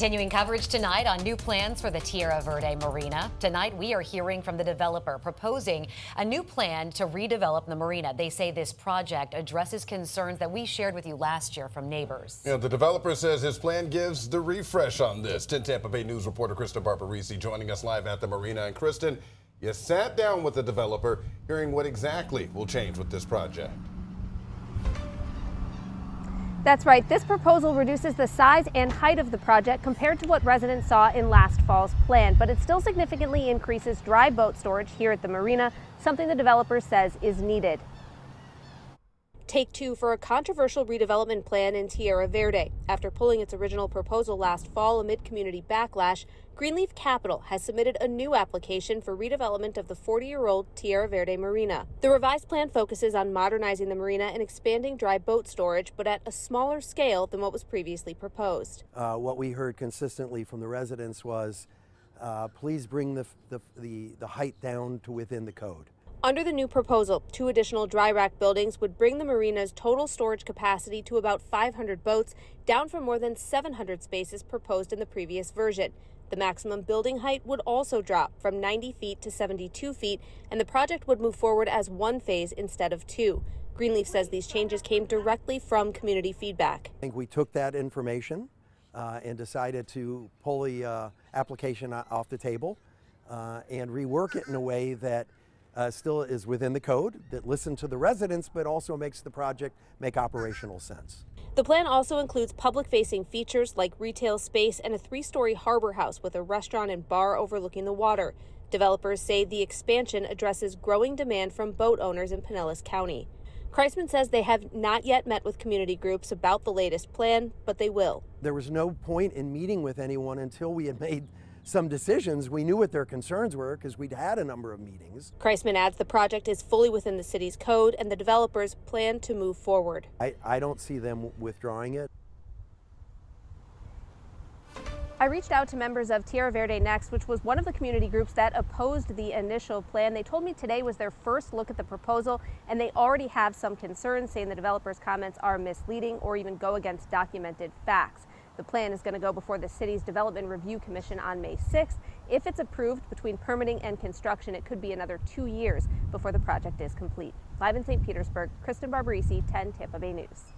Continuing coverage tonight on new plans for the Tierra Verde Marina. Tonight, we are hearing from the developer proposing a new plan to redevelop the marina. They say this project addresses concerns that we shared with you last year from neighbors. The developer says his plan gives the refresh on this. 10 Tampa Bay News reporter Kristen Barbarisi joining us live at the marina. And Kristen, you sat down with the developer, hearing what exactly will change with this project. That's right. This proposal reduces the size and height of the project compared to what residents saw in last fall's plan, but it still significantly increases dry boat storage here at the marina, something the developer says is needed. Take two for a controversial redevelopment plan in Tierra Verde. After pulling its original proposal last fall amid community backlash, Greenleaf Capital has submitted a new application for redevelopment of the 40-year-old Tierra Verde Marina. The revised plan focuses on modernizing the marina and expanding dry boat storage, but at a smaller scale than what was previously proposed. What we heard consistently from the residents was, please bring the height down to within the code. Under the new proposal, 2 additional dry rack buildings would bring the marina's total storage capacity to about 500 boats, down from more than 700 spaces proposed in the previous version. The maximum building height would also drop from 90 feet to 72 feet, and the project would move forward as one phase instead of 2. Greenleaf says these changes came directly from community feedback. I think we took that information and decided to pull the application off the table and rework it in a way that still is within the code, that listened to the residents, but also makes the project make operational sense. The plan also includes public-facing features like retail space and a 3-story harbor house with a restaurant and bar overlooking the water. Developers say the expansion addresses growing demand from boat owners in Pinellas County. Kreisman says they have not yet met with community groups about the latest plan, but they will. There was no point in meeting with anyone until we had made some decisions. We knew what their concerns were because we'd had a number of meetings. Kreisman adds the project is fully within the city's code and the developers plan to move forward. I don't see them withdrawing it. I reached out to members of Tierra Verde Next, which was one of the community groups that opposed the initial plan. They told me today was their first look at the proposal, and they already have some concerns, saying the developer's comments are misleading or even go against documented facts. The plan is going to go before the city's Development Review Commission on May 6th. If it's approved, between permitting and construction, it could be another 2 years before the project is complete. Live in St. Petersburg, Kristen Barbarisi, 10 Tampa Bay News.